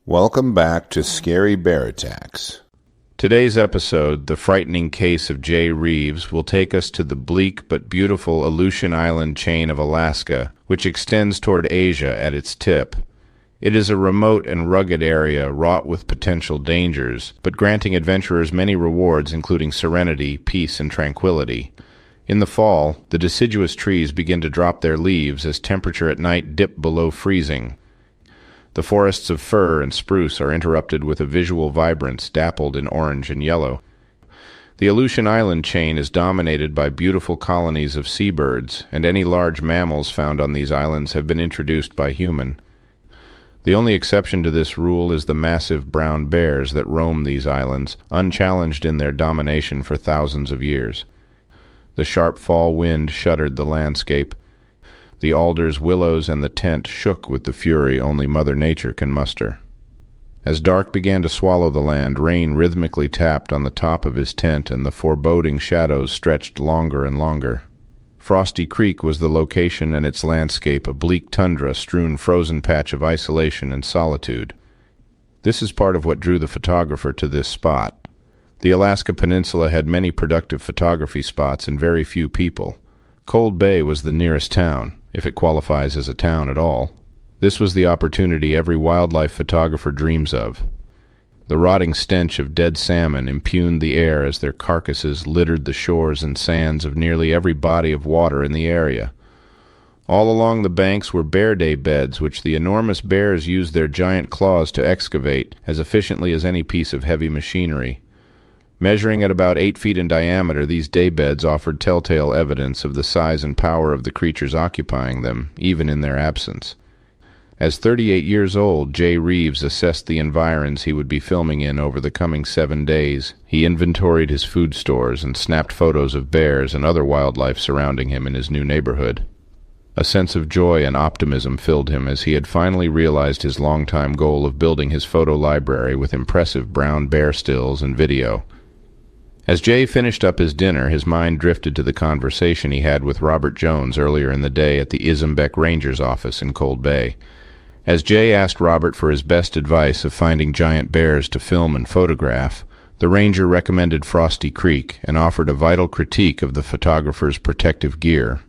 Welcome back to Scary Bear Attacks. Today's episode, The Frightening Case of Jay Reeves, will take us to the bleak but beautiful Aleutian Island chain of Alaska, which extends toward Asia at its tip. It is a remote and rugged area wrought with potential dangers, but granting adventurers many rewards including serenity, peace, and tranquility. In the fall, the deciduous trees begin to drop their leaves as temperature at night dip below freezing. The forests of fir and spruce are interrupted with a visual vibrance dappled in orange and yellow. The Aleutian Island chain is dominated by beautiful colonies of seabirds, and any large mammals found on these islands have been introduced by human. The only exception to this rule is the massive brown bears that roam these islands, unchallenged in their domination for thousands of years. The sharp fall wind shuddered the landscape. The alders, willows, and the tent shook with the fury only Mother Nature can muster. As dark began to swallow the land, rain rhythmically tapped on the top of his tent, and the foreboding shadows stretched longer and longer. Frosty Creek was the location, and its landscape a bleak tundra-strewn frozen patch of isolation and solitude. This is part of what drew the photographer to this spot. The Alaska Peninsula had many productive photography spots and very few people. Cold Bay was the nearest town, if it qualifies as a town at all. This was the opportunity every wildlife photographer dreams of. The rotting stench of dead salmon impugned the air as their carcasses littered the shores and sands of nearly every body of water in the area. All along the banks were bear day beds, which the enormous bears used their giant claws to excavate as efficiently as any piece of heavy machinery. Measuring at about 8 feet in diameter, these daybeds offered telltale evidence of the size and power of the creatures occupying them, even in their absence. As 38 years old, Jay Reeves assessed the environs he would be filming in over the coming 7 days. He inventoried his food stores and snapped photos of bears and other wildlife surrounding him in his new neighborhood. A sense of joy and optimism filled him as he had finally realized his longtime goal of building his photo library with impressive brown bear stills and video. As Jay finished up his dinner, his mind drifted to the conversation he had with Robert Jones earlier in the day at the Izembeck Ranger's office in Cold Bay. As Jay asked Robert for his best advice of finding giant bears to film and photograph, the ranger recommended Frosty Creek and offered a vital critique of the photographer's protective gear.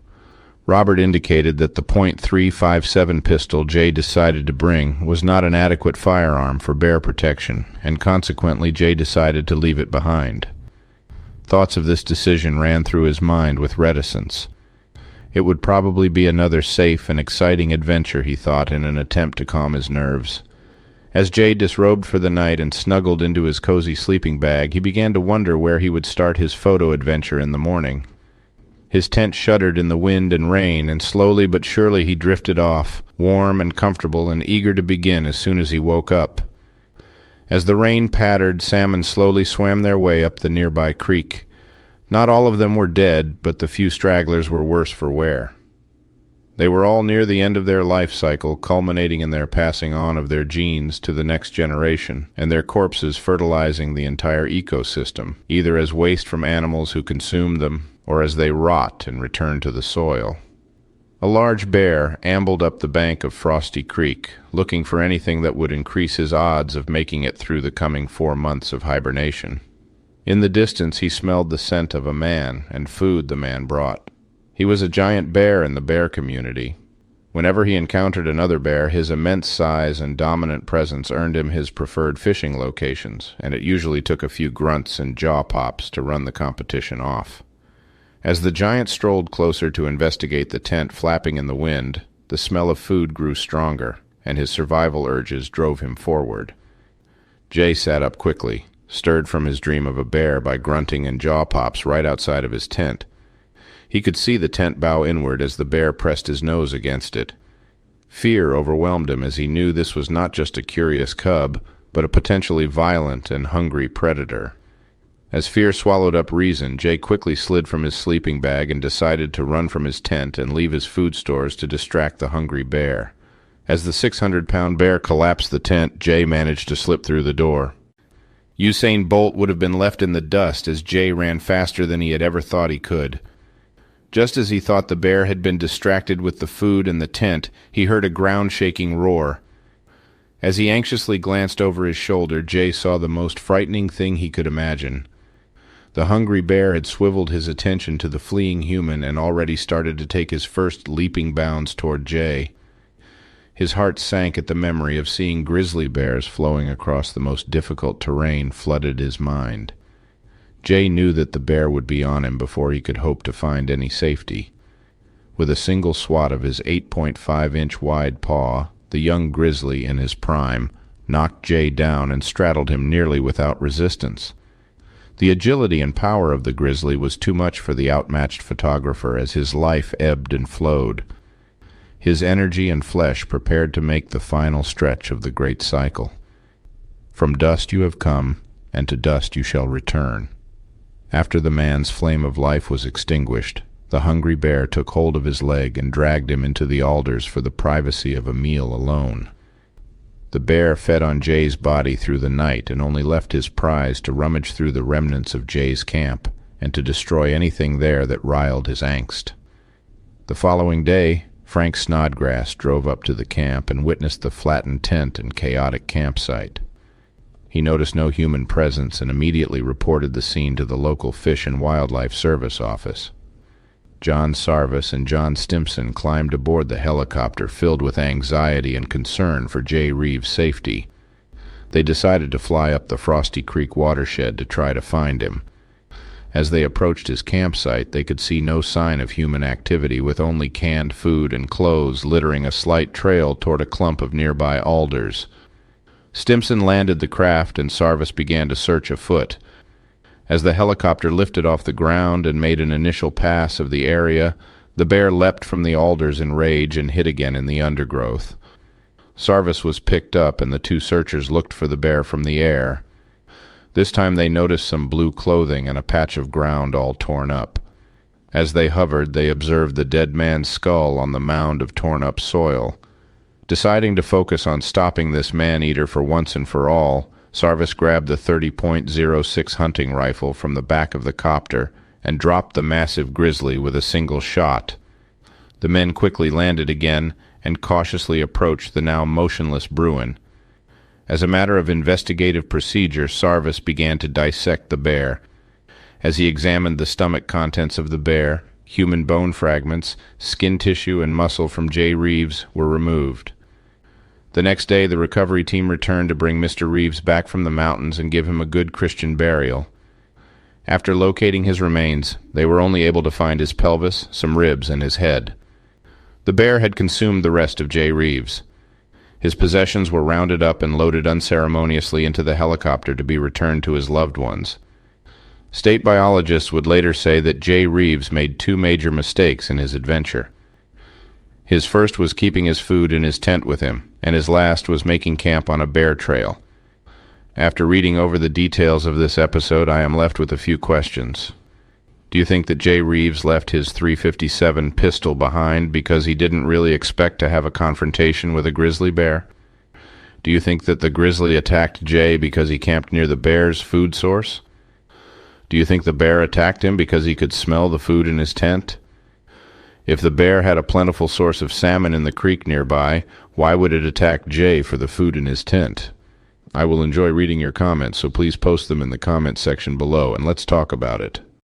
Robert indicated that the .357 pistol Jay decided to bring was not an adequate firearm for bear protection, and consequently Jay decided to leave it behind. Thoughts of this decision ran through his mind with reticence. It would probably be another safe and exciting adventure, he thought, in an attempt to calm his nerves. As Jay disrobed for the night and snuggled into his cozy sleeping bag, he began to wonder where he would start his photo adventure in the morning. His tent shuddered in the wind and rain, and slowly but surely he drifted off, warm and comfortable and eager to begin as soon as he woke up. As the rain pattered, salmon slowly swam their way up the nearby creek. Not all of them were dead, but the few stragglers were worse for wear. They were all near the end of their life cycle, culminating in their passing on of their genes to the next generation, and their corpses fertilizing the entire ecosystem, either as waste from animals who consumed them, or as they rot and return to the soil. A large bear ambled up the bank of Frosty Creek, looking for anything that would increase his odds of making it through the coming 4 months of hibernation. In the distance he smelled the scent of a man and food the man brought. He was a giant bear in the bear community. Whenever he encountered another bear, his immense size and dominant presence earned him his preferred fishing locations, and it usually took a few grunts and jaw pops to run the competition off. As the giant strolled closer to investigate the tent flapping in the wind, the smell of food grew stronger, and his survival urges drove him forward. Jay sat up quickly, stirred from his dream of a bear by grunting and jaw pops right outside of his tent. He could see the tent bow inward as the bear pressed his nose against it. Fear overwhelmed him as he knew this was not just a curious cub, but a potentially violent and hungry predator. As fear swallowed up reason, Jay quickly slid from his sleeping bag and decided to run from his tent and leave his food stores to distract the hungry bear. As the 600-pound bear collapsed the tent, Jay managed to slip through the door. Usain Bolt would have been left in the dust as Jay ran faster than he had ever thought he could. Just as he thought the bear had been distracted with the food and the tent, he heard a ground-shaking roar. As he anxiously glanced over his shoulder, Jay saw the most frightening thing he could imagine. The hungry bear had swiveled his attention to the fleeing human and already started to take his first leaping bounds toward Jay. His heart sank at the memory of seeing grizzly bears flowing across the most difficult terrain flooded his mind. Jay knew that the bear would be on him before he could hope to find any safety. With a single swat of his 8.5-inch wide paw, the young grizzly, in his prime, knocked Jay down and straddled him nearly without resistance. The agility and power of the grizzly was too much for the outmatched photographer as his life ebbed and flowed. His energy and flesh prepared to make the final stretch of the great cycle. From dust you have come, and to dust you shall return. After the man's flame of life was extinguished, the hungry bear took hold of his leg and dragged him into the alders for the privacy of a meal alone. The bear fed on Jay's body through the night and only left his prize to rummage through the remnants of Jay's camp and to destroy anything there that riled his angst. The following day, Frank Snodgrass drove up to the camp and witnessed the flattened tent and chaotic campsite. He noticed no human presence and immediately reported the scene to the local Fish and Wildlife Service office. John Sarvis and John Stimson climbed aboard the helicopter filled with anxiety and concern for Jay Reeves' safety. They decided to fly up the Frosty Creek watershed to try to find him. As they approached his campsite, they could see no sign of human activity, with only canned food and clothes littering a slight trail toward a clump of nearby alders. Stimson landed the craft and Sarvis began to search afoot. As the helicopter lifted off the ground and made an initial pass of the area, the bear leapt from the alders in rage and hid again in the undergrowth. Sarvis was picked up, and the two searchers looked for the bear from the air. This time they noticed some blue clothing and a patch of ground all torn up. As they hovered, they observed the dead man's skull on the mound of torn-up soil. Deciding to focus on stopping this man-eater for once and for all, Sarvis grabbed the 30.06 hunting rifle from the back of the copter and dropped the massive grizzly with a single shot. The men quickly landed again and cautiously approached the now motionless Bruin. As a matter of investigative procedure, Sarvis began to dissect the bear. As he examined the stomach contents of the bear, human bone fragments, skin tissue, and muscle from Jay Reeves were removed. The next day, the recovery team returned to bring Mr. Reeves back from the mountains and give him a good Christian burial. After locating his remains, they were only able to find his pelvis, some ribs, and his head. The bear had consumed the rest of Jay Reeves. His possessions were rounded up and loaded unceremoniously into the helicopter to be returned to his loved ones. State biologists would later say that Jay Reeves made two major mistakes in his adventure. His first was keeping his food in his tent with him, and his last was making camp on a bear trail. After reading over the details of this episode, I am left with a few questions. Do you think that Jay Reeves left his .357 pistol behind because he didn't really expect to have a confrontation with a grizzly bear? Do you think that the grizzly attacked Jay because he camped near the bear's food source? Do you think the bear attacked him because he could smell the food in his tent? If the bear had a plentiful source of salmon in the creek nearby, why would it attack Jay for the food in his tent? I will enjoy reading your comments, so please post them in the comment section below, and let's talk about it.